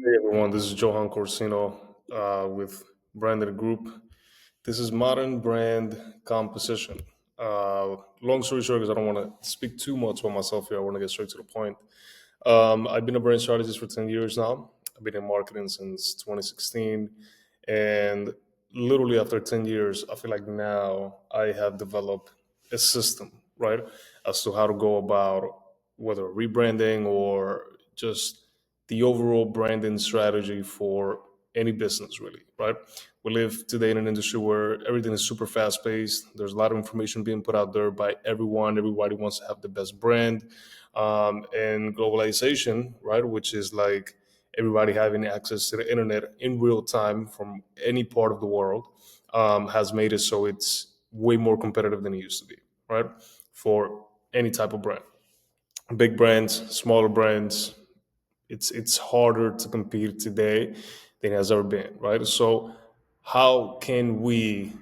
Hey everyone, this is Johan Corsino with Branded Group. This is modern brand composition. Long story short, because I don't want to speak too much about myself here, I want to get straight to the point. I've been a brand strategist for 10 years now. I've been in marketing since 2016. And literally after 10 years, I feel like now I have developed a system, right, as to how to go about whether rebranding or just the overall branding strategy for any business, really, right? We live today in an industry where everything is super fast paced. There's a lot of information being put out there by everyone. Everybody wants to have the best brand. And globalization, right, which is like everybody having access to the internet in real time from any part of the world, has made it so it's way more competitive than it used to be, right? For any type of brand, big brands, smaller brands, it's harder to compete today than it has ever been, right? So how can we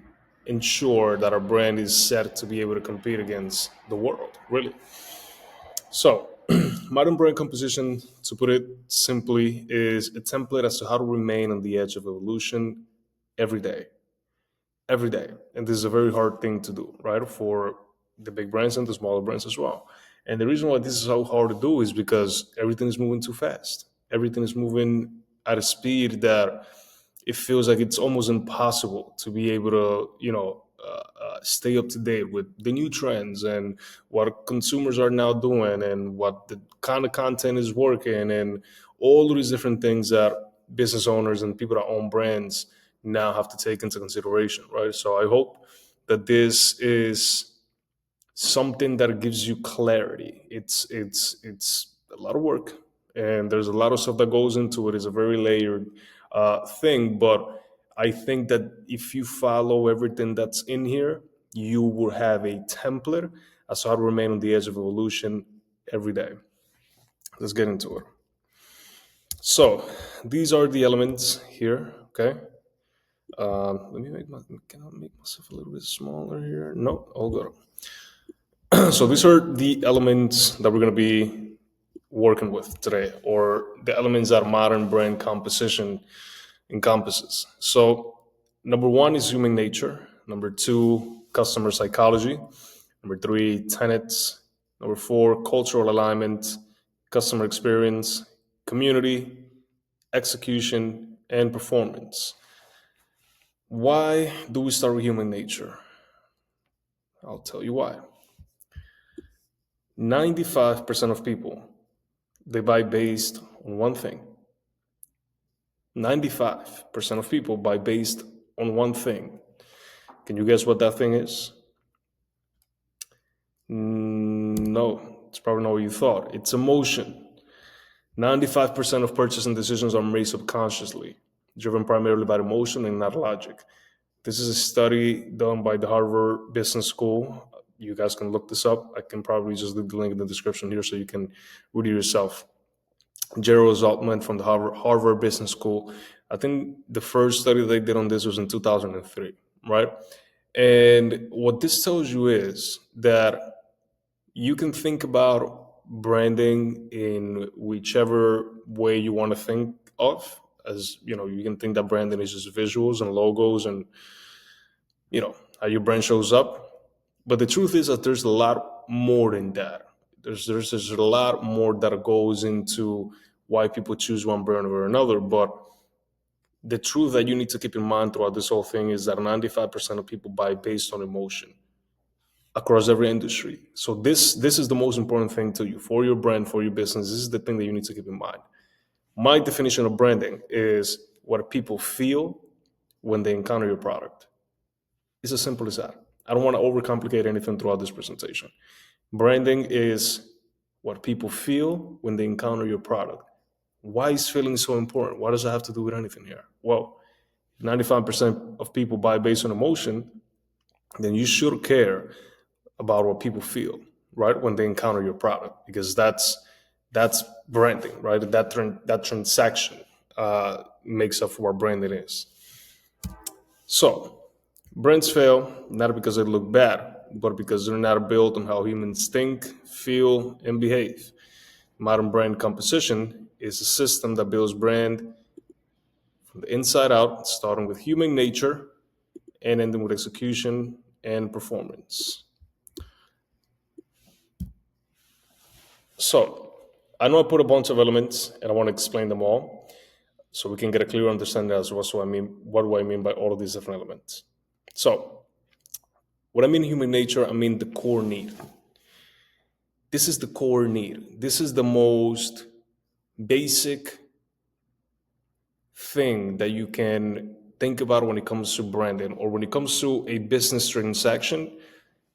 ensure that our brand is set to be able to compete against the world, really? So modern brand composition, to put it simply, is a template as to how to remain on the edge of evolution every day, every day. And this is a very hard thing to do, right? For the big brands and the smaller brands as well. And the reason why this is so hard to do is because everything is moving too fast. Everything is moving at a speed that it feels like it's almost impossible to be able to, stay up to date with the new trends and what consumers are now doing and what the kind of content is working and all of these different things that business owners and people that own brands now have to take into consideration, right? So I hope that this is something that gives you clarity. It's a lot of work, and there's a lot of stuff that goes into it. It's a very layered thing, but I think that if you follow everything that's in here, you will have a template as to how to remain on the edge of evolution every day. Let's get into it. So these are the elements here. Okay. Let me can I make myself a little bit smaller here? No, all good. So these are the elements that we're going to be working with today, or the elements that modern brand composition encompasses. So number one is human nature. Number two, customer psychology. Number three, tenets. Number four, cultural alignment, customer experience, community, execution, and performance. Why do we start with human nature? I'll tell you why. 95% of people, they buy based on one thing. 95% of people buy based on one thing. Can you guess what that thing is? No, it's probably not what you thought. It's emotion. 95% of purchasing decisions are made subconsciously, driven primarily by emotion and not logic. This is a study done by the Harvard Business School. You guys can look this up. I can probably just leave the link in the description here so you can read it yourself. Gerald Zaltman from the Harvard Business School. I think the first study they did on this was in 2003, right? And what this tells you is that you can think about branding in whichever way you want to think of. As you know, you can think that branding is just visuals and logos and how your brand shows up. But the truth is that there's a lot more than that. There's a lot more that goes into why people choose one brand over another. But the truth that you need to keep in mind throughout this whole thing is that 95% of people buy based on emotion across every industry. So this is the most important thing to you for your brand, for your business. This is the thing that you need to keep in mind. My definition of branding is what people feel when they encounter your product. It's as simple as that. I don't want to overcomplicate anything throughout this presentation. Branding is what people feel when they encounter your product. Why is feeling so important? What does that have to do with anything here? Well, 95% of people buy based on emotion, then you should care about what people feel, right, when they encounter your product, because that's branding, right? That transaction makes up what branding is. So brands fail not because they look bad, but because they're not built on how humans think, feel, and behave. Modern brand composition is a system that builds brand from the inside out, starting with human nature and ending with execution and performance. So, I know I put a bunch of elements and I want to explain them all so we can get a clear understanding as well. So, what do I mean by all of these different elements? So, what I mean human nature, I mean the core need. This is the core need. This is the most basic thing that you can think about when it comes to branding or when it comes to a business transaction.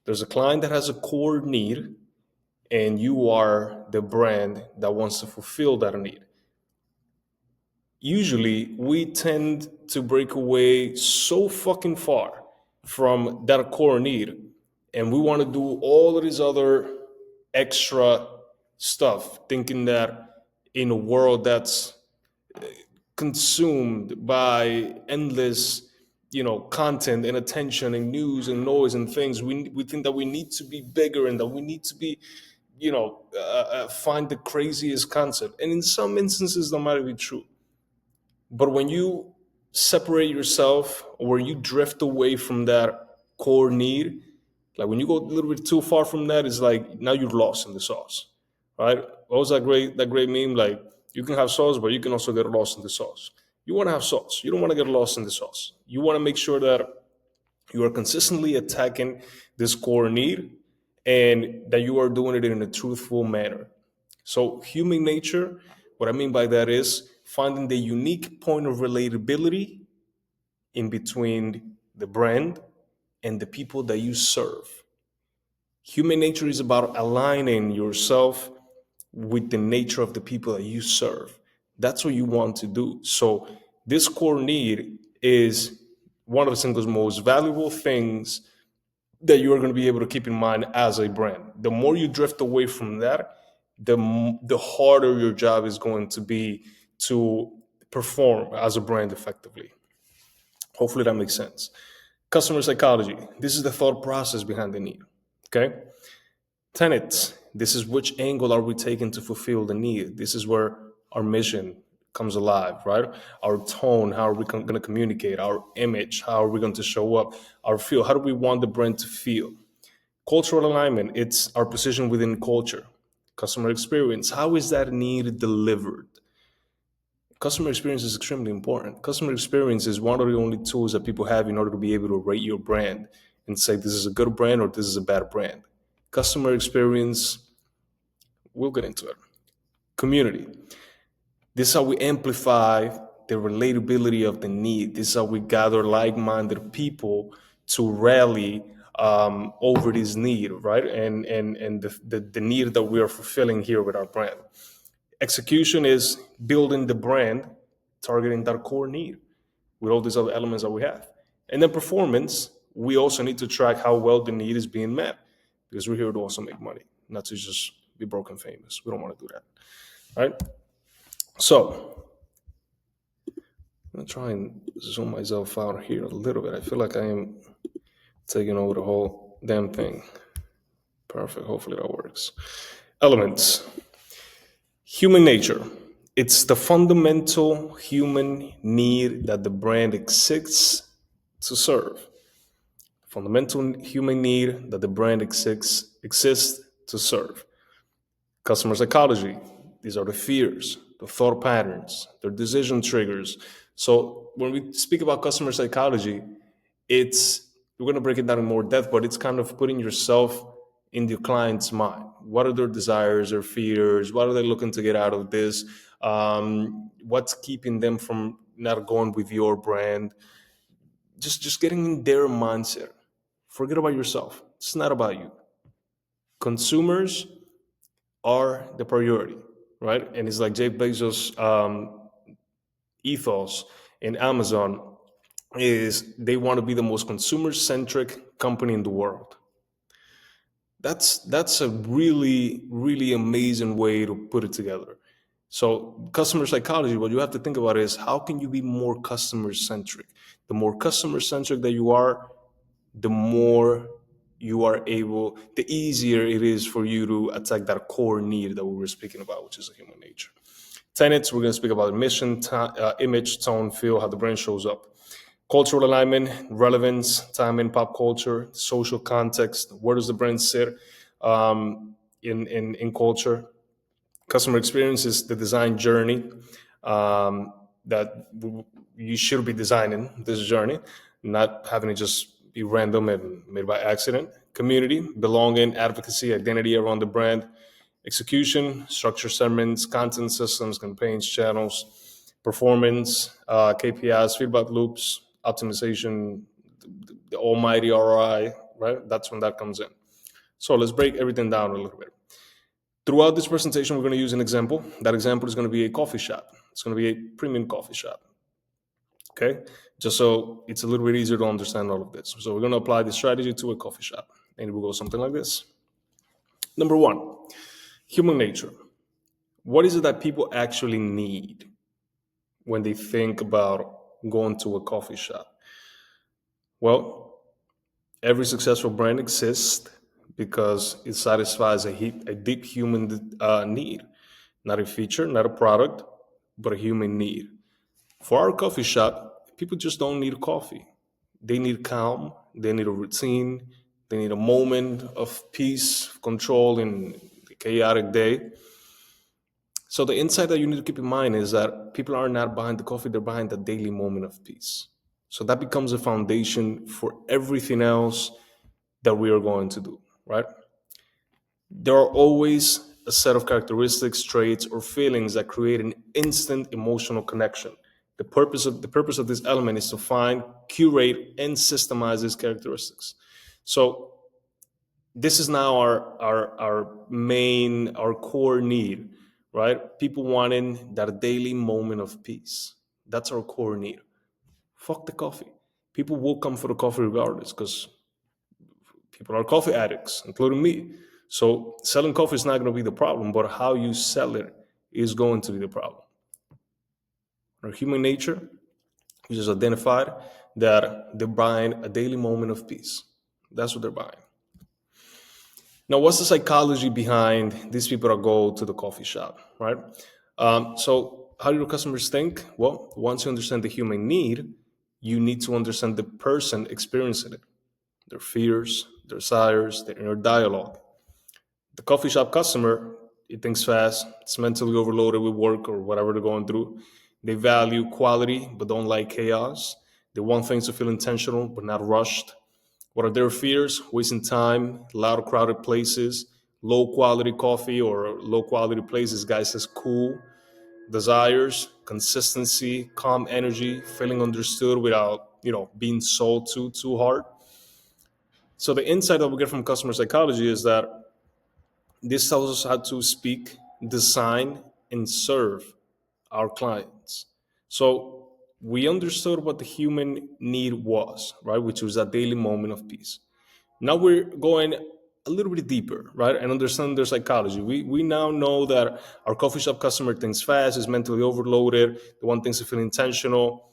There's a client that has a core need, and you are the brand that wants to fulfill that need. Usually, we tend to break away so fucking far from that core need, and we want to do all of this other extra stuff, thinking that in a world that's consumed by endless content and attention and news and noise and things, we think that we need to be bigger and that we need to be find the craziest concept, and in some instances that might be true. But when you separate yourself or when you drift away from that core need, like when you go a little bit too far from that, it's like now you're lost in the sauce, right? What was that great meme? Like, you can have sauce, but you can also get lost in the sauce. You want to have sauce. You don't want to get lost in the sauce. You want to make sure that you are consistently attacking this core need and that you are doing it in a truthful manner. So, human nature, what I mean by that is finding the unique point of relatability in between the brand and the people that you serve. Human nature is about aligning yourself with the nature of the people that you serve. That's what you want to do. So, this core need is one of the single most valuable things that you are going to be able to keep in mind as a brand. The more you drift away from that, the harder your job is going to be to perform as a brand effectively. Hopefully that makes sense. Customer psychology. This is the thought process behind the need. Okay. Tenets. This is which angle are we taking to fulfill the need. This is where our mission comes alive, right? Our tone, how are we going to communicate? Our image, how are we going to show up? Our feel, how do we want the brand to feel? Cultural alignment, it's our position within culture. Customer experience, how is that need delivered? Customer experience is extremely important. Customer experience is one of the only tools that people have in order to be able to rate your brand and say this is a good brand or this is a bad brand. Customer experience, we'll get into it. Community. This is how we amplify the relatability of the need. This is how we gather like-minded people to rally over this need, right? And the need that we are fulfilling here with our brand. Execution is building the brand, targeting that core need with all these other elements that we have. And then performance, we also need to track how well the need is being met because we're here to also make money, not to just be broken famous. We don't want to do that, right? So I'm gonna try and zoom myself out here a little bit. I feel like I am taking over the whole damn thing. Perfect. Hopefully that works. Elements. Human nature. It's the fundamental human need that the brand exists to serve. Fundamental human need that the brand exists to serve. Customer psychology. These are the fears, the thought patterns, their decision triggers. So when we speak about customer psychology, it's we're going to break it down in more depth, but it's kind of putting yourself in the client's mind. What are their desires, their fears? What are they looking to get out of this? What's keeping them from not going with your brand? Just getting in their mindset. Forget about yourself. It's not about you. Consumers are the priority, right? And it's like Jeff Bezos' ethos in Amazon is they want to be the most consumer-centric company in the world. That's a really amazing way to put it together. So customer psychology, what you have to think about is how can you be more customer-centric? The more customer-centric that you are, the more you are able, the easier it is for you to attack that core need that we were speaking about, which is a human nature. Tenets, we're going to speak about mission, image, tone, feel, how the brand shows up. Cultural alignment, relevance, timing, pop culture, social context. Where does the brand sit in culture? Customer experience is the design journey um, that you should be designing this journey, not having it just be random and made by accident. Community, belonging, advocacy, identity around the brand. Execution, structure segments, content systems, campaigns, channels. Performance, KPIs, feedback loops, optimization, the almighty ROI, right? That's when that comes in. So let's break everything down a little bit. Throughout this presentation, we're going to use an example. That example is going to be a coffee shop. It's going to be a premium coffee shop. Okay, just so it's a little bit easier to understand all of this. So we're going to apply the strategy to a coffee shop, and it will go something like this. Number one, human nature. What is it that people actually need when they think about going to a coffee shop? Well, every successful brand exists because it satisfies a deep human need, not a feature, not a product, but a human need. For our coffee shop, people just don't need coffee. They need calm, they need a routine, they need a moment of peace, control in the chaotic day. So the insight that you need to keep in mind is that people are not behind the coffee, they're behind the daily moment of peace. So that becomes a foundation for everything else that we are going to do, right? There are always a set of characteristics, traits, or feelings that create an instant emotional connection. The purpose of this element is to find, curate, and systemize these characteristics. So this is now our core need, right? People wanting that daily moment of peace. That's our core need. Fuck the coffee. People will come for the coffee regardless because people are coffee addicts, including me. So selling coffee is not going to be the problem, but how you sell it is going to be the problem. Our human nature is just identified that they're buying a daily moment of peace. That's what they're buying. Now, what's the psychology behind these people that go to the coffee shop, right? So, how do your customers think? Well, once you understand the human need, you need to understand the person experiencing it, their fears, their desires, their inner dialogue. The coffee shop customer, it thinks fast, it's mentally overloaded with work or whatever they're going through. They value quality but don't like chaos. They want things to feel intentional but not rushed. What are their fears? Wasting time, loud, crowded places, low quality coffee or low quality places, guys, says cool. Desires, consistency, calm energy, feeling understood without, being sold too hard. So the insight that we get from customer psychology is that this tells us how to speak, design, and serve our clients. So we understood what the human need was, right? Which was that daily moment of peace. Now we're going a little bit deeper, right? And understand their psychology. We now know that our coffee shop customer thinks fast, is mentally overloaded, they want things to feel intentional.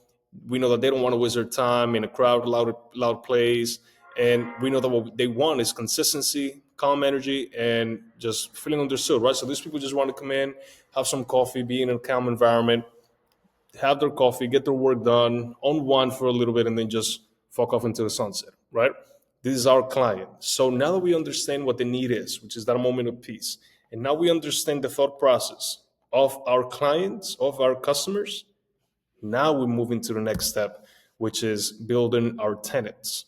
We know that they don't want to waste their time in a crowd, loud place. And we know that what they want is consistency, calm energy, and just feeling understood, right? So these people just want to come in, have some coffee, be in a calm environment, have their coffee, get their work done, unwind for a little bit, and then just fuck off into the sunset, right? This is our client. So now that we understand what the need is, which is that moment of peace, and now we understand the thought process of our clients, of our customers, now we move into the next step, which is building our tenants.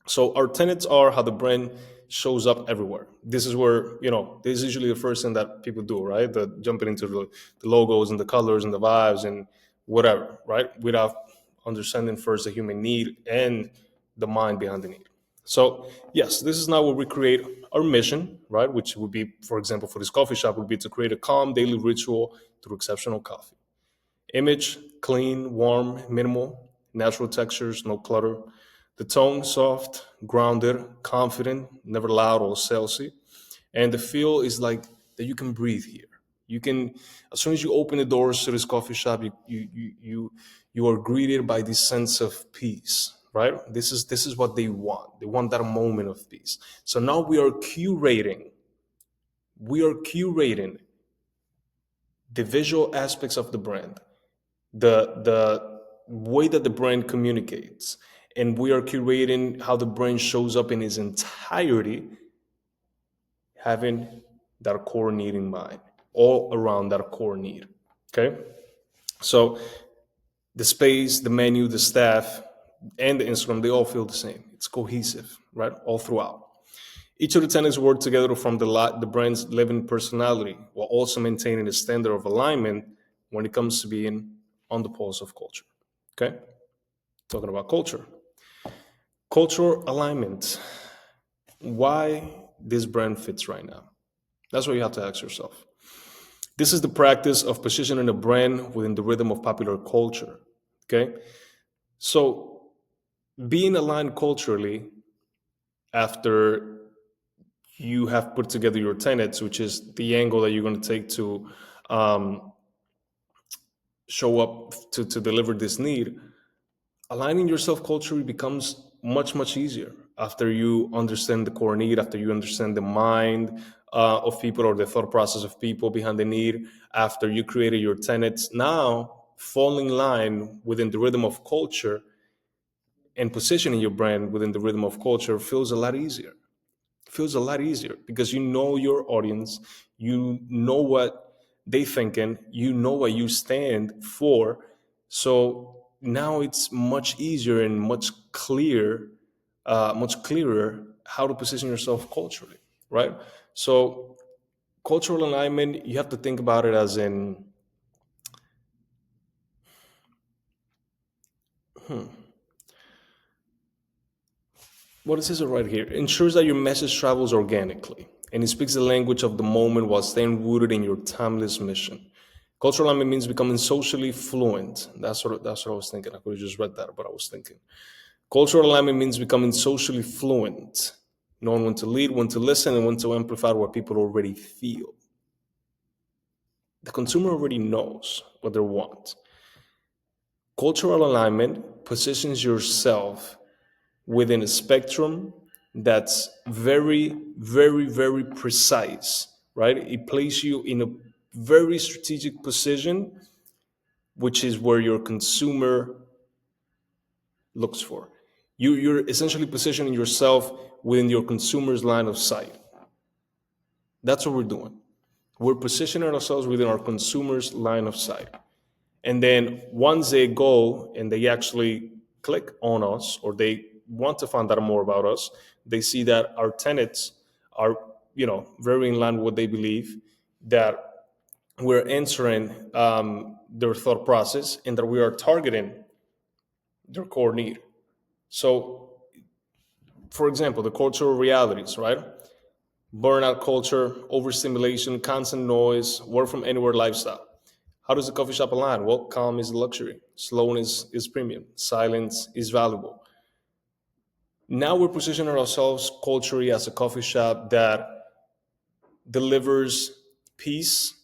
So our tenets are how the brand shows up everywhere. This is where, this is usually the first thing that people do, right? The jumping into the logos and the colors and the vibes and whatever, right? Without understanding first the human need and the mind behind the need. So yes, this is now where we create our mission, right? Which would be, for example, for this coffee shop would be to create a calm daily ritual through exceptional coffee. Image, clean, warm, minimal, natural textures, no clutter. The tone, soft, grounded, confident, never loud or salesy. And the feel is like that you can breathe here. You can, as soon as you open the doors to this coffee shop, you are greeted by this sense of peace, right? This is what they want. They want that moment of peace. So now we are curating the visual aspects of the brand, the way that the brand communicates, and we are curating how the brand shows up in its entirety, having that core need in mind, all around that core need. Okay, so the space, the menu, the staff, and the Instagram, they all feel the same. It's cohesive, right? All throughout. Each of the tenants work together to form the brand's living personality while also maintaining a standard of alignment when it comes to being on the pulse of culture. Okay? Talking about culture. Cultural alignment. Why this brand fits right now? That's what you have to ask yourself. This is the practice of positioning a brand within the rhythm of popular culture. Okay? So being aligned culturally after you have put together your tenets, which is the angle that you're going to take to um, show up to deliver this need, aligning yourself culturally becomes much easier after you understand the core need, after you understand the mind of people or the thought process of people behind the need, after you created your tenets. Now, fall in line within the rhythm of culture and positioning your brand within the rhythm of culture feels a lot easier. Feels a lot easier because you know your audience, you know what they thinking, you know what you stand for. So now it's much easier and much clearer how to position yourself culturally, right? So cultural alignment, you have to think about it as in, what it says right here, ensures that your message travels organically and it speaks the language of the moment while staying rooted in your timeless mission. Cultural alignment means becoming socially fluent. That's what I was thinking. I could have just read that, but I was thinking. Cultural alignment means becoming socially fluent, knowing when to lead, when to listen, and when to amplify what people already feel. The consumer already knows what they want. Cultural alignment positions yourself within a spectrum that's very precise, right? It places you in a very strategic position, which is where your consumer looks for. You're essentially positioning yourself within your consumer's line of sight. That's what we're doing. We're positioning ourselves within our consumer's line of sight. And then once they go and they actually click on us or they want to find out more about us, they see that our tenets are, very in line with what they believe, that we're answering their thought process and that we are targeting their core need. So, for example, the cultural realities, right? Burnout culture, overstimulation, constant noise, work from anywhere lifestyle. How does the coffee shop align? Well, calm is luxury, slowness is premium, silence is valuable. Now we're positioning ourselves culturally as a coffee shop that delivers peace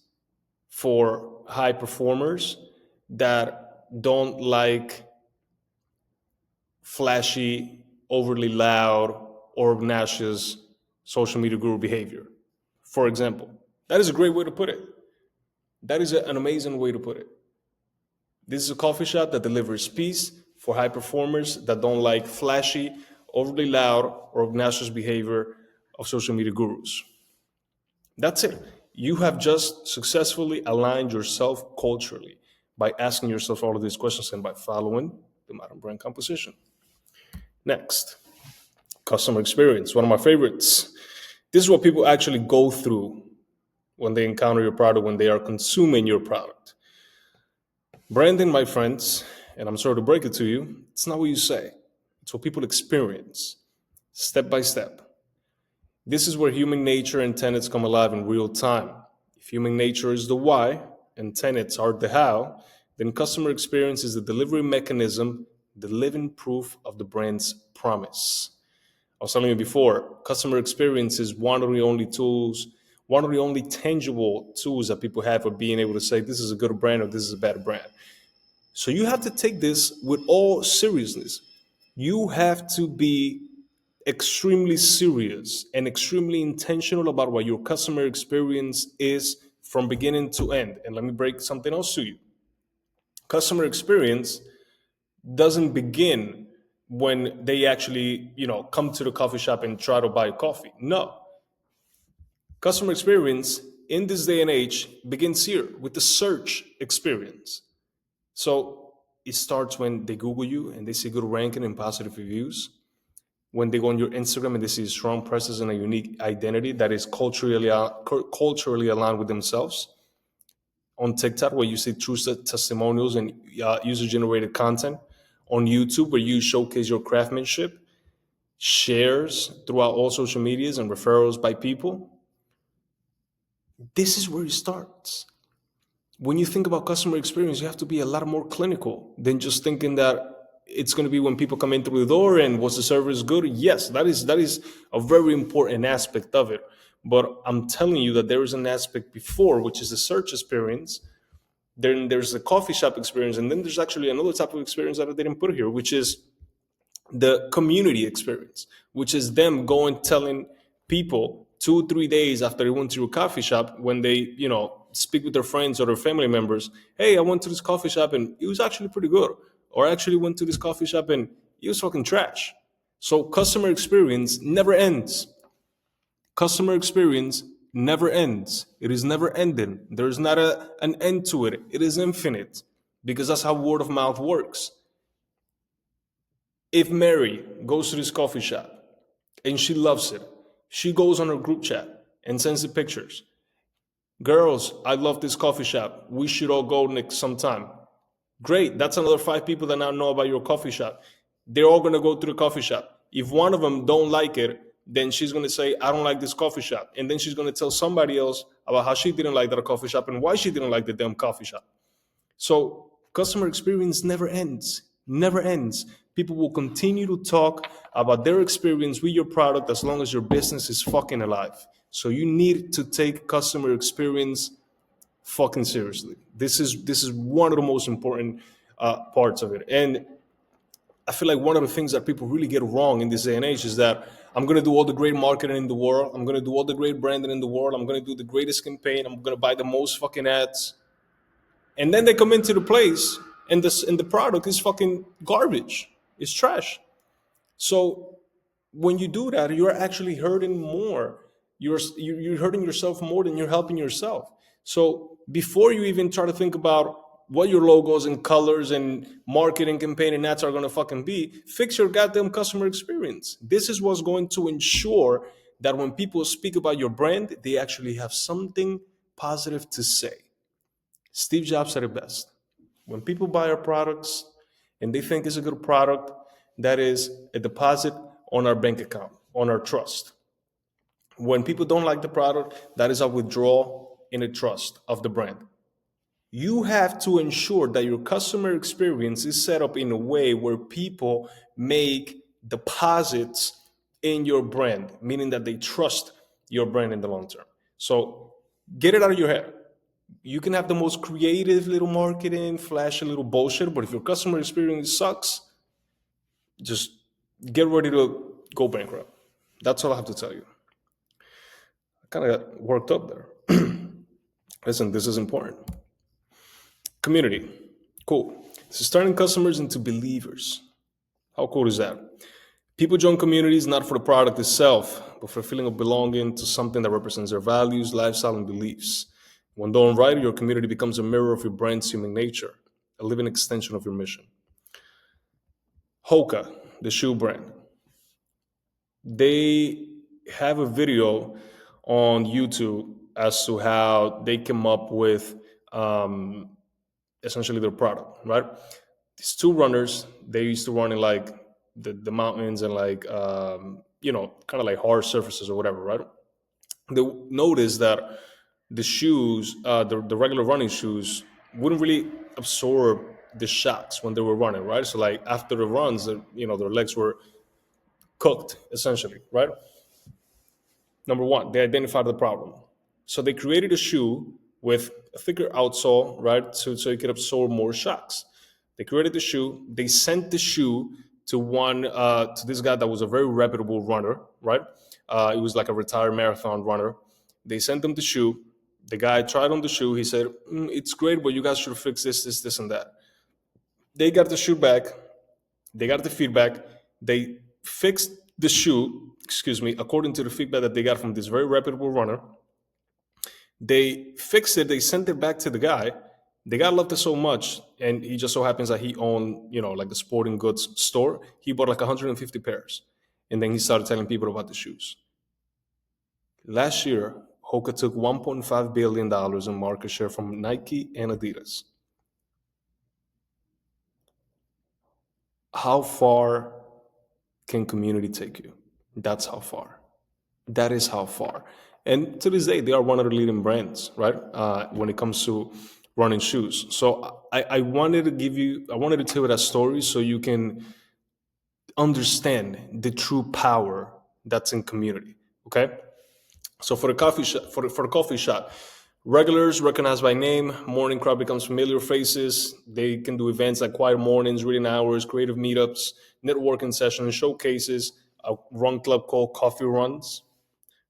for high performers that don't like flashy, overly loud, or obnoxious social media guru behavior. For example, that is a great way to put it. That is an amazing way to put it. This is a coffee shop that delivers peace for high performers that don't like flashy, overly loud, or obnoxious behavior of social media gurus. That's it. You have just successfully aligned yourself culturally by asking yourself all of these questions and by following the modern brand composition. Next, customer experience, one of my favorites. This is what people actually go through when they encounter your product, when they are consuming your product. Branding, my friends, and I'm sorry to break it to you, it's not what you say. It's what people experience, step by step. This is where human nature and tenets come alive in real time. If human nature is the why and tenets are the how, then customer experience is the delivery mechanism, the living proof of the brand's promise. I was telling you before, customer experience is one of the only tangible tools that people have of being able to say this is a good brand or this is a bad brand. So you have to take this with all seriousness. You have to be extremely serious and extremely intentional about what your customer experience is from beginning to end. And let me break something else to you. Customer experience doesn't begin when they actually, come to the coffee shop and try to buy coffee. No. Customer experience in this day and age begins here with the search experience. So it starts when they Google you and they see good ranking and positive reviews. When they go on your Instagram and they see strong presence and a unique identity that is culturally aligned with themselves. On TikTok, where you see true testimonials and user generated content. On YouTube, where you showcase your craftsmanship, shares throughout all social medias, and referrals by people. This is where it starts. When you think about customer experience, you have to be a lot more clinical than just thinking that it's going to be when people come in through the door and was the service good. Yes, that is a very important aspect of it. But I'm telling you that there is an aspect before, which is the search experience. Then there's the coffee shop experience, and then there's actually another type of experience that I didn't put here, which is the community experience, which is them going telling people 2 3 days after they went to a coffee shop, when they speak with their friends or their family members, hey, I went to this coffee shop and it was actually pretty good, or I actually went to this coffee shop and it was fucking trash. So customer experience never ends. Customer experience never ends. It is never ending. There is not an end to it. It is infinite, because that's how word of mouth works. If Mary goes to this coffee shop and she loves it, she goes on her group chat and sends the pictures. Girls, I love this coffee shop. We should all go next sometime. Great. That's another 5 people that now know about your coffee shop. They're all going to go to the coffee shop. If one of them don't like it, then she's going to say, I don't like this coffee shop. And then she's going to tell somebody else about how she didn't like that coffee shop and why she didn't like the damn coffee shop. So customer experience never ends, never ends. People will continue to talk about their experience with your product as long as your business is fucking alive. So you need to take customer experience fucking seriously. This is one of the most important parts of it. And I feel like one of the things that people really get wrong in this day and age is that I'm going to do all the great marketing in the world. I'm going to do all the great branding in the world. I'm going to do the greatest campaign. I'm going to buy the most fucking ads. And then they come into the place and the product is fucking garbage. It's trash. So when you do that, you're actually hurting more. You're hurting yourself more than you're helping yourself. So before you even try to think about what your logos and colors and marketing campaign and ads are going to fucking be, fix your goddamn customer experience. This is what's going to ensure that when people speak about your brand, they actually have something positive to say. Steve Jobs said it best. When people buy our products and they think it's a good product, that is a deposit on our bank account, on our trust. When people don't like the product, that is a withdrawal in a trust of the brand. You have to ensure that your customer experience is set up in a way where people make deposits in your brand, meaning that they trust your brand in the long term. So get it out of your head. You can have the most creative little marketing, flashy little bullshit, but if your customer experience sucks, just get ready to go bankrupt. That's all I have to tell you. I kind of got worked up there. Listen, this is important. Community. Cool. This is turning customers into believers. How cool is that? People join communities not for the product itself, but for a feeling of belonging to something that represents their values, lifestyle, and beliefs. When done right, your community becomes a mirror of your brand's human nature, a living extension of your mission. Hoka, the shoe brand, they have a video on YouTube as to how they came up with essentially their product, right? These two runners, they used to run in like the mountains and like, kind of like hard surfaces or whatever, right? They noticed that the shoes, the regular running shoes, wouldn't really absorb the shocks when they were running, right? So like after the runs, their legs were cooked essentially, right? Number one, they identified the problem. So they created a shoe with a thicker outsole, right? So it could absorb more shocks. They created the shoe. They sent the shoe to this guy that was a very reputable runner, right? It was like a retired marathon runner. They sent them the shoe. The guy tried on the shoe. He said, "It's great, but you guys should fix this, and that." They got the shoe back. They got the feedback. They fixed the shoe, excuse me, according to the feedback that they got from this very reputable runner. They fixed it. They sent it back to the guy. The guy loved it so much, and he just so happens that he owned, like a sporting goods store. He bought like 150 pairs, and then he started telling people about the shoes. Last year, Hoka took $1.5 billion in market share from Nike and Adidas. How far can community take you? That's how far. That is how far. And to this day, they are one of the leading brands, right? When it comes to running shoes. So I wanted to I wanted to tell you that story so you can understand the true power that's in community. Okay. So for the coffee shop, for the coffee shop, regulars recognized by name, morning crowd becomes familiar faces. They can do events like quiet mornings, reading hours, creative meetups, networking sessions, showcases, a run club called Coffee Runs,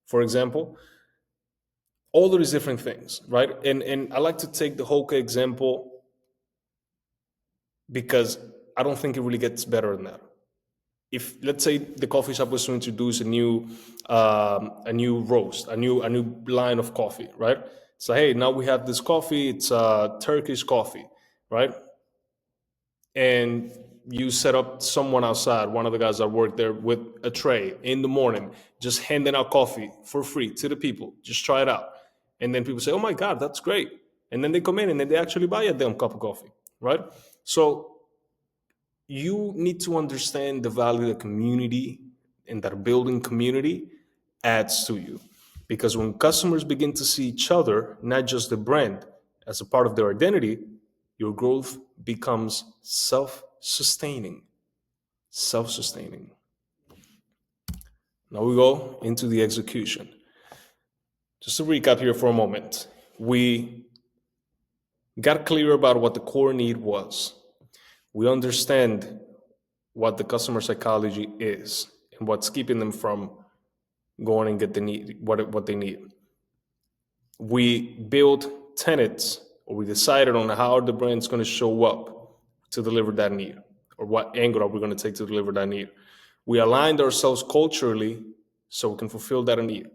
for example. All of these different things, right? And I like to take the Hoka example because I don't think it really gets better than that. If let's say the coffee shop was to introduce a new roast, a new line of coffee, right? So hey, now we have this coffee. It's Turkish coffee, right? And you set up someone outside, one of the guys that work there, with a tray in the morning, just handing out coffee for free to the people. Just try it out, and then people say, "Oh my God, that's great!" And then they come in and then they actually buy a damn cup of coffee, right? So you need to understand the value that community and that building community adds to you. Because when customers begin to see each other, not just the brand, as a part of their identity, your growth becomes self sustaining. Self sustaining. Now we go into the execution. Just to recap here for a moment, we got clear about what the core need was. We understand what the customer psychology is and what's keeping them from going and get the need what they need. We built tenets, or we decided on how the brand's going to show up to deliver that need, or what angle are we going to take to deliver that need. We aligned ourselves culturally so we can fulfill that need.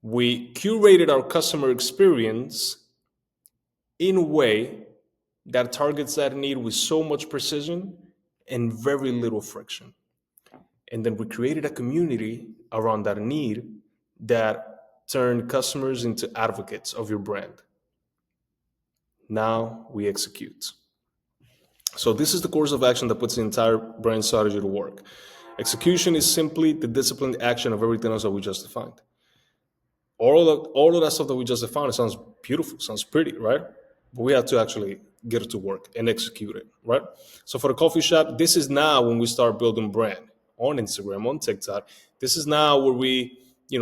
We curated our customer experience in a way that targets that need with so much precision and very little friction. And then we created a community around that need that turned customers into advocates of your brand. Now we execute. So this is the course of action that puts the entire brand strategy to work. Execution is simply the disciplined action of everything else that we just defined. All of that stuff that we just defined, it sounds beautiful, sounds pretty, right? But we have to actually get it to work and execute it, right? So for the coffee shop, this is now when we start building brand on Instagram, on TikTok. This is now where we,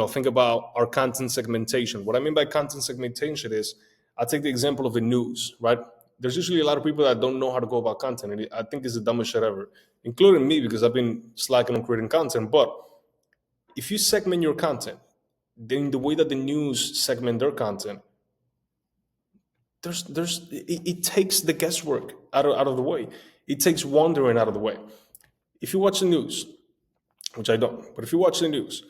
think about our content segmentation. What I mean by content segmentation is, I take the example of the news, right? There's usually a lot of people that don't know how to go about content, and I think it's the dumbest shit ever, including me, because I've been slacking on creating content. But if you segment your content, then the way that the news segment their content, it takes the guesswork out of the way. It takes wondering out of the way. If you watch the news, which I don't, but if you watch the news,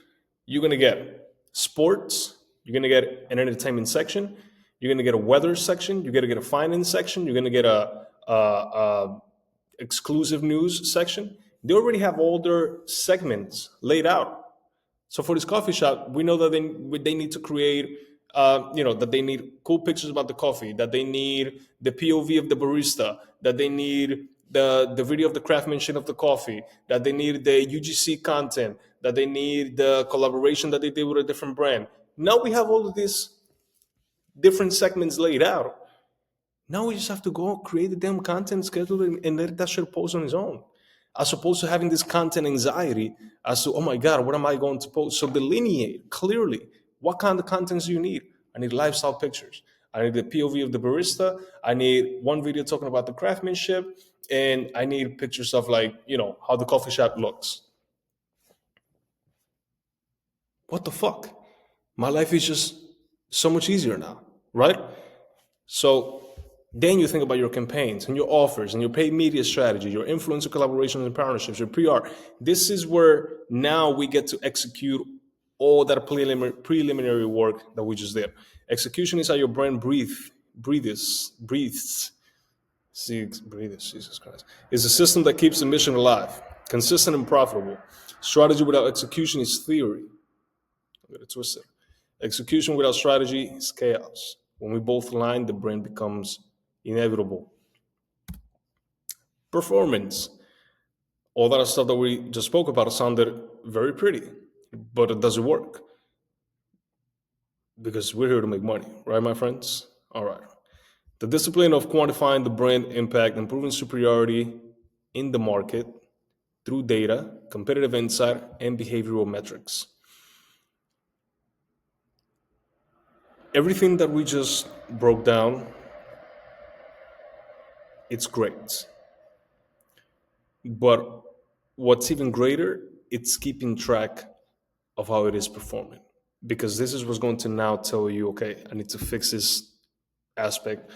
you're gonna get sports, you're gonna get an entertainment section, you're gonna get a weather section, you're gonna get a finance section, you're gonna get a exclusive news section. They already have all their segments laid out. So for this coffee shop, we know that they need to create, that they need cool pictures about the coffee, that they need the POV of the barista, that they need the video of the craftsmanship of the coffee, that they need the UGC content, that they need the collaboration that they did with a different brand. Now we have all of these different segments laid out. Now we just have to go create the damn content, schedule it, and let that shit post on its own. As opposed to having this content anxiety as to, oh my God, what am I going to post? So delineate clearly what kind of contents do you need. I need lifestyle pictures. I need the POV of the barista. I need one video talking about the craftsmanship. And I need pictures of how the coffee shop looks. What the fuck? My life is just so much easier now. right? So then you think about your campaigns and your offers and your paid media strategy, your influencer collaborations and partnerships, your PR. This is where now we get to execute all that preliminary work that we just did. Execution is how your brand breathes. See, breathes, Jesus Christ. It's a system that keeps the mission alive, consistent and profitable. Strategy without execution is theory. I'm going to twist it. Execution without strategy is chaos. When we both align, the brain becomes inevitable. Performance. All that stuff that we just spoke about sounded very pretty, but it doesn't work because we're here to make money, right, my friends? All right. The discipline of quantifying the brand impact and proving superiority in the market through data, competitive insight, and behavioral metrics. Everything that we just broke down, it's great. But what's even greater, it's keeping track of how it is performing. Because this is what's going to now tell you, okay, I need to fix this aspect.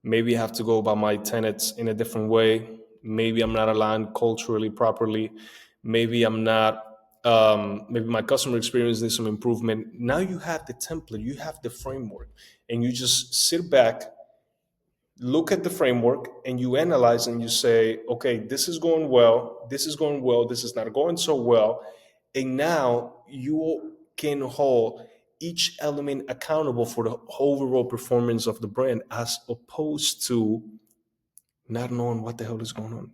Maybe I have to go about my tenets in a different way. Maybe I'm not aligned culturally properly. Maybe I'm not, maybe my customer experience needs some improvement. Now you have the template, you have the framework, and you just sit back, look at the framework, and you analyze and you say, okay, this is going well, this is going well, this is not going so well. And now you can hold each element accountable for the overall performance of the brand as opposed to not knowing what the hell is going on.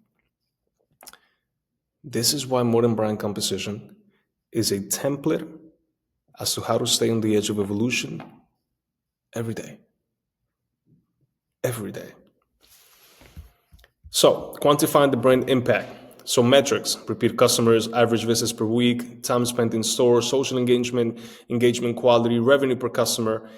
This is why modern brand composition is a template as to how to stay on the edge of evolution every day. Every day. So, quantifying the brand impact. So, metrics: repeat customers, average visits per week, time spent in store, social engagement, engagement quality, revenue per customer.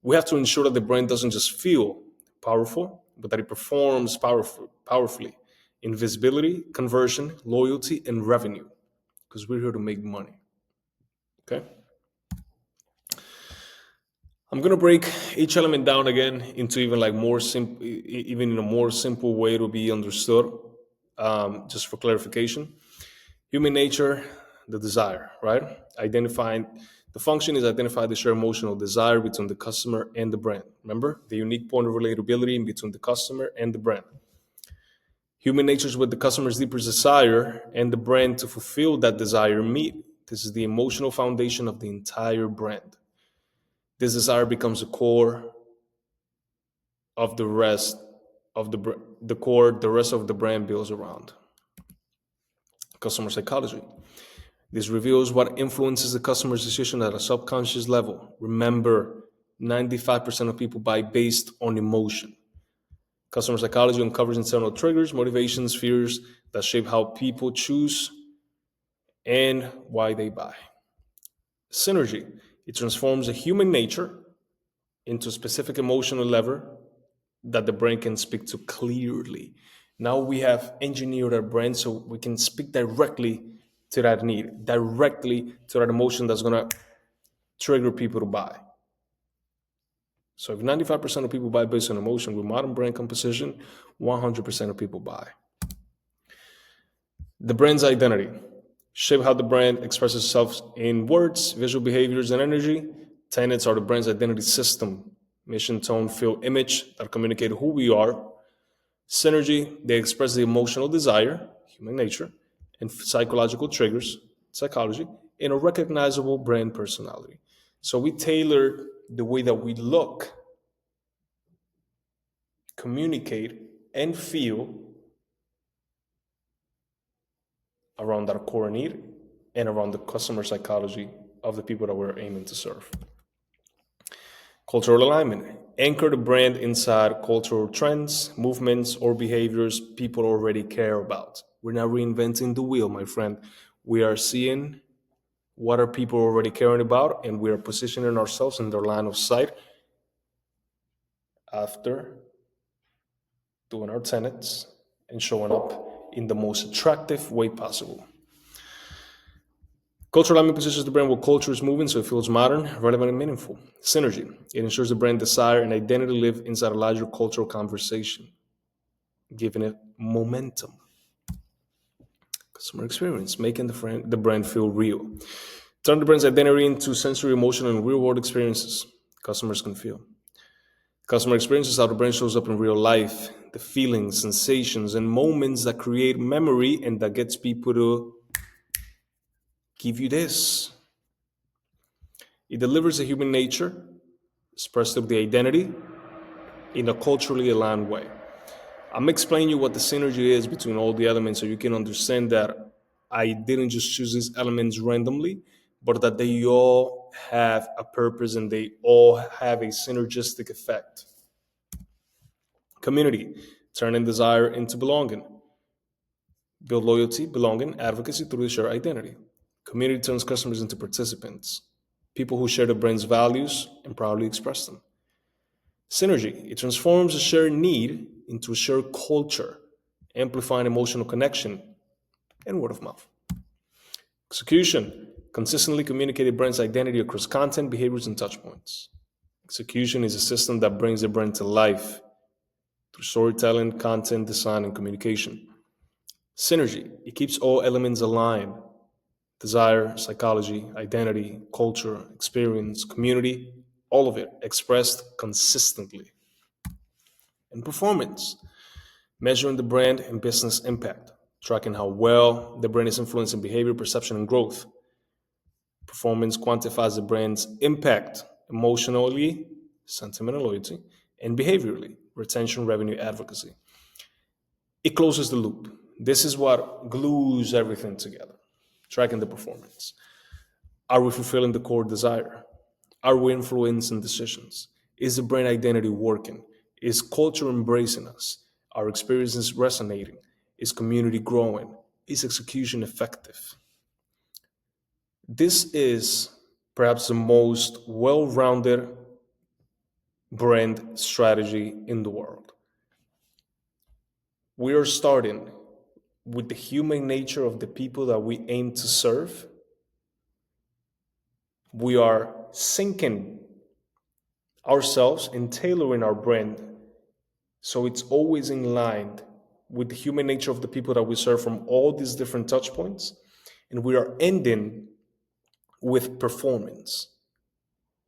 We have to ensure that the brand doesn't just feel powerful, but that it performs powerfully in visibility, conversion, loyalty, and revenue, because we're here to make money. Okay? I'm gonna break each element down again into even like more simple, even in a more simple way to be understood. Just for clarification, human nature, the desire, right? Identifying the function is identify the shared emotional desire between the customer and the brand. Remember the unique point of relatability in between the customer and the brand. Human nature is what the customer's deepest desire and the brand to fulfill that desire meet. This is the emotional foundation of the entire brand. This desire becomes the core of the rest of the core the rest of the brand builds around. Customer psychology. This reveals what influences the customer's decision at a subconscious level. Remember, 95% of people buy based on emotion. Customer psychology uncovers internal triggers, motivations, fears that shape how people choose and why they buy. Synergy. It transforms a human nature into a specific emotional lever that the brain can speak to clearly. Now we have engineered our brain so we can speak directly to that need, directly to that emotion that's going to trigger people to buy. So if 95% of people buy based on emotion with modern brand composition, 100% of people buy. The brand's identity. Shape how the brand expresses itself in words, visual behaviors, and energy. Tenets are the brand's identity system. Mission, tone, feel, image that communicate who we are. Synergy, they express the emotional desire, human nature, and psychological triggers, psychology, in a recognizable brand personality. So we tailor the way that we look, communicate, and feel around our core need and around the customer psychology of the people that we're aiming to serve. Cultural alignment. Anchor the brand inside cultural trends, movements, or behaviors people already care about. We're not reinventing the wheel, my friend. We are seeing what are people already caring about, and we are positioning ourselves in their line of sight after doing our tenets and showing up in the most attractive way possible. Cultural alignment positions the brand where culture is moving so it feels modern, relevant, and meaningful. Synergy. It ensures the brand desire and identity live inside a larger cultural conversation, giving it momentum. Customer experience, making the brand feel real. Turn the brand's identity into sensory, emotional, and real world experiences customers can feel. Customer experience is how the brand shows up in real life, the feelings, sensations, and moments that create memory and that gets people to give you this. It delivers a human nature expressed through the identity in a culturally aligned way. I'm explaining you what the synergy is between all the elements so you can understand that I didn't just choose these elements randomly, but that they all have a purpose and they all have a synergistic effect. Community, turning desire into belonging. Build loyalty, belonging, advocacy through the shared identity. Community turns customers into participants, people who share the brand's values and proudly express them. Synergy, it transforms a shared need into a shared culture, amplifying emotional connection and word of mouth. Execution, consistently communicated brand's identity across content, behaviors, and touchpoints. Execution is a system that brings the brand to life through storytelling, content, design, and communication. Synergy, it keeps all elements aligned: desire, psychology, identity, culture, experience, community, all of it expressed consistently. And performance, measuring the brand and business impact, tracking how well the brand is influencing behavior, perception, and growth. Performance quantifies the brand's impact emotionally, sentiment and loyalty, and behaviorally, retention, revenue, advocacy. It closes the loop. This is what glues everything together. Tracking the performance. Are we fulfilling the core desire? Are we influencing decisions? Is the brand identity working? Is culture embracing us? Are experiences resonating? Is community growing? Is execution effective? This is perhaps the most well rounded brand strategy in the world. We are starting with the human nature of the people that we aim to serve. We are syncing ourselves and tailoring our brand so it's always in line with the human nature of the people that we serve from all these different touch points. And we are ending with performance,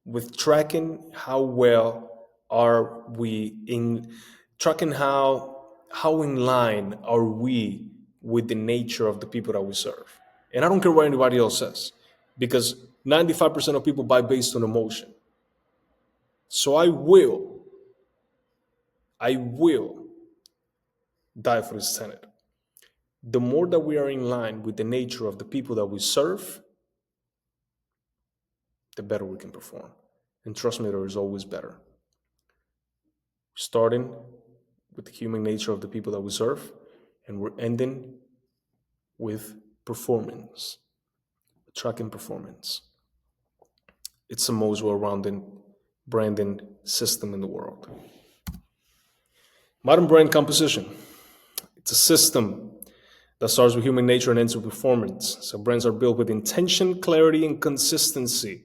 with tracking how well are we in tracking how in line are we with the nature of the people that we serve. And I don't care what anybody else says, because 95% of people buy based on emotion. So I will die for this tenet. The more that we are in line with the nature of the people that we serve, the better we can perform. And trust me, there is always better. Starting with the human nature of the people that we serve, and we're ending with performance, tracking performance. It's the most well-rounded branding system in the world. Modern brand composition. It's a system that starts with human nature and ends with performance. So brands are built with intention, clarity, and consistency,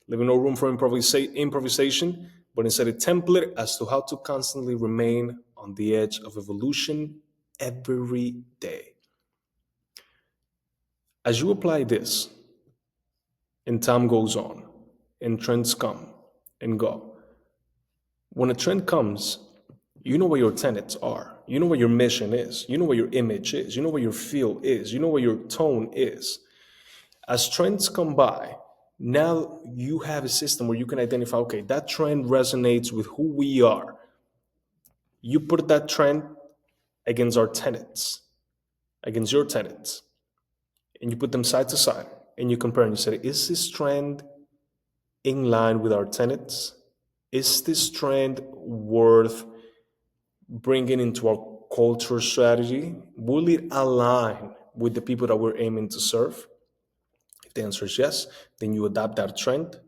leaving no room for improvisation, but instead a template as to how to constantly remain on the edge of evolution every day. As you apply this, and time goes on, and trends come and go, when a trend comes, you know what your tenets are. You know what your mission is. You know what your image is. You know what your feel is. You know what your tone is. As trends come by, now you have a system where you can identify, okay, that trend resonates with who we are. You put that trend against our tenets, against your tenets, and you put them side to side, and you compare and you say, is this trend in line with our tenets? Is this trend worth bringing into our culture strategy? Will it align with the people that we're aiming to serve? If the answer is yes, then you adapt that trend,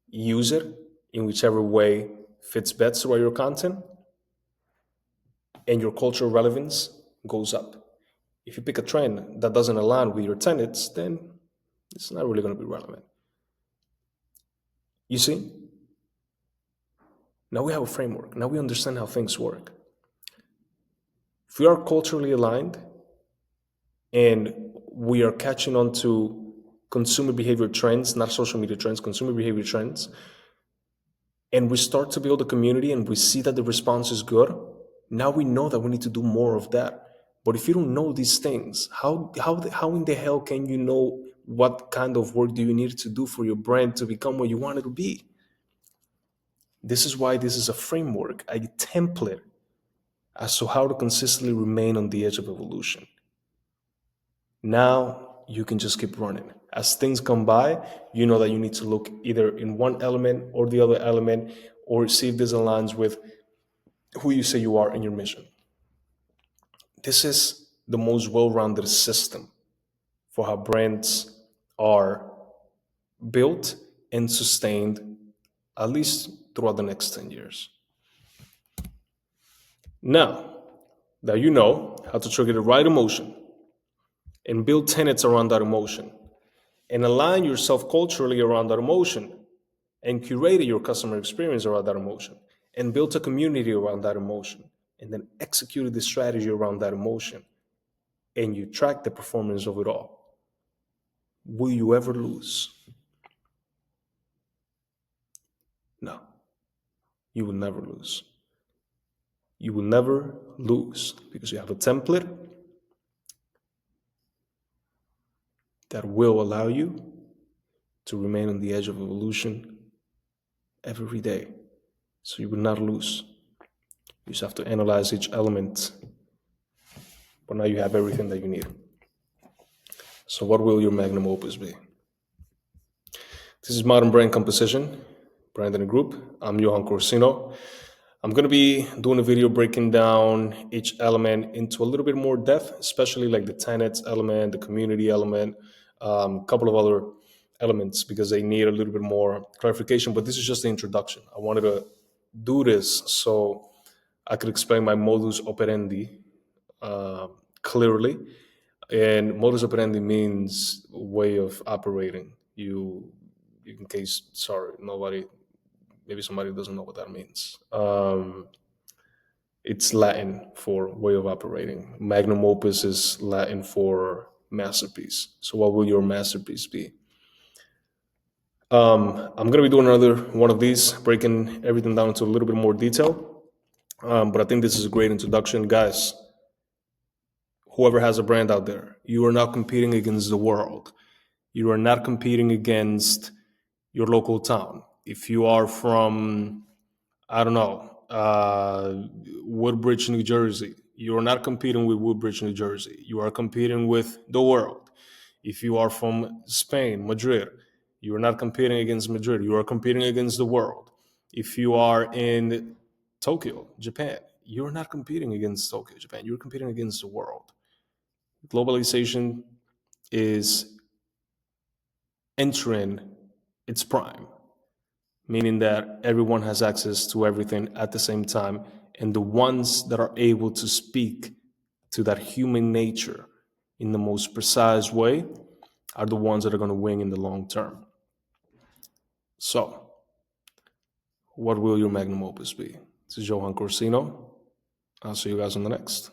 use it in whichever way fits best throughout your content, and your cultural relevance goes up. If you pick a trend that doesn't align with your tenets, then It's not really going to be relevant. You see, now we have a framework. Now we understand how things work. If we are culturally aligned and we are catching on to consumer behavior trends, not social media trends, consumer behavior trends, and we start to build a community and we see that the response is good, now we know that we need to do more of that. But if you don't know these things, how in the hell can you know what kind of work do you need to do for your brand to become what you want it to be? This is why this is a framework, a template as to how to consistently remain on the edge of evolution. Now you can just keep running. As things come by, you know that you need to look either in one element or the other element, or see if this aligns with who you say you are and your mission. This is the most well rounded system for how brands are built and sustained, at least throughout the next 10 years. Now that you know how to trigger the right emotion and build tenets around that emotion and align yourself culturally around that emotion and curate your customer experience around that emotion and build a community around that emotion and then execute the strategy around that emotion and you track the performance of it all, will you ever lose? No, you will never lose. You will never lose because you have a template that will allow you to remain on the edge of evolution every day. So you will not lose. You just have to analyze each element, but now you have everything that you need. So what will your magnum opus be? This is Modern Brand Composition, Brandon Group. I'm Johan Corsino. I'm going to be doing a video breaking down each element into a little bit more depth, especially like the tenets element, the community element, a couple of other elements because they need a little bit more clarification. But this is just the introduction. I wanted to do this so I could explain my modus operandi clearly. And modus operandi means way of operating. In case, sorry, maybe somebody doesn't know what that means. It's Latin for way of operating. Magnum opus is Latin for masterpiece. So what will your masterpiece be? I'm going to be doing another one of these, breaking everything down into a little bit more detail. But I think this is a great introduction. Guys, whoever has a brand out there, you are not competing against the world. You are not competing against your local town. If you are from, I don't know, Woodbridge, New Jersey, you are not competing with Woodbridge, New Jersey. You are competing with the world. If you are from Spain, Madrid, you are not competing against Madrid. You are competing against the world. If you are in Tokyo, Japan, you're not competing against Tokyo, Japan. You're competing against the world. Globalization is entering its prime, meaning that everyone has access to everything at the same time. And the ones that are able to speak to that human nature in the most precise way are the ones that are going to win in the long term. So, what will your magnum opus be? This is Johan Corsino. I'll see you guys on the next.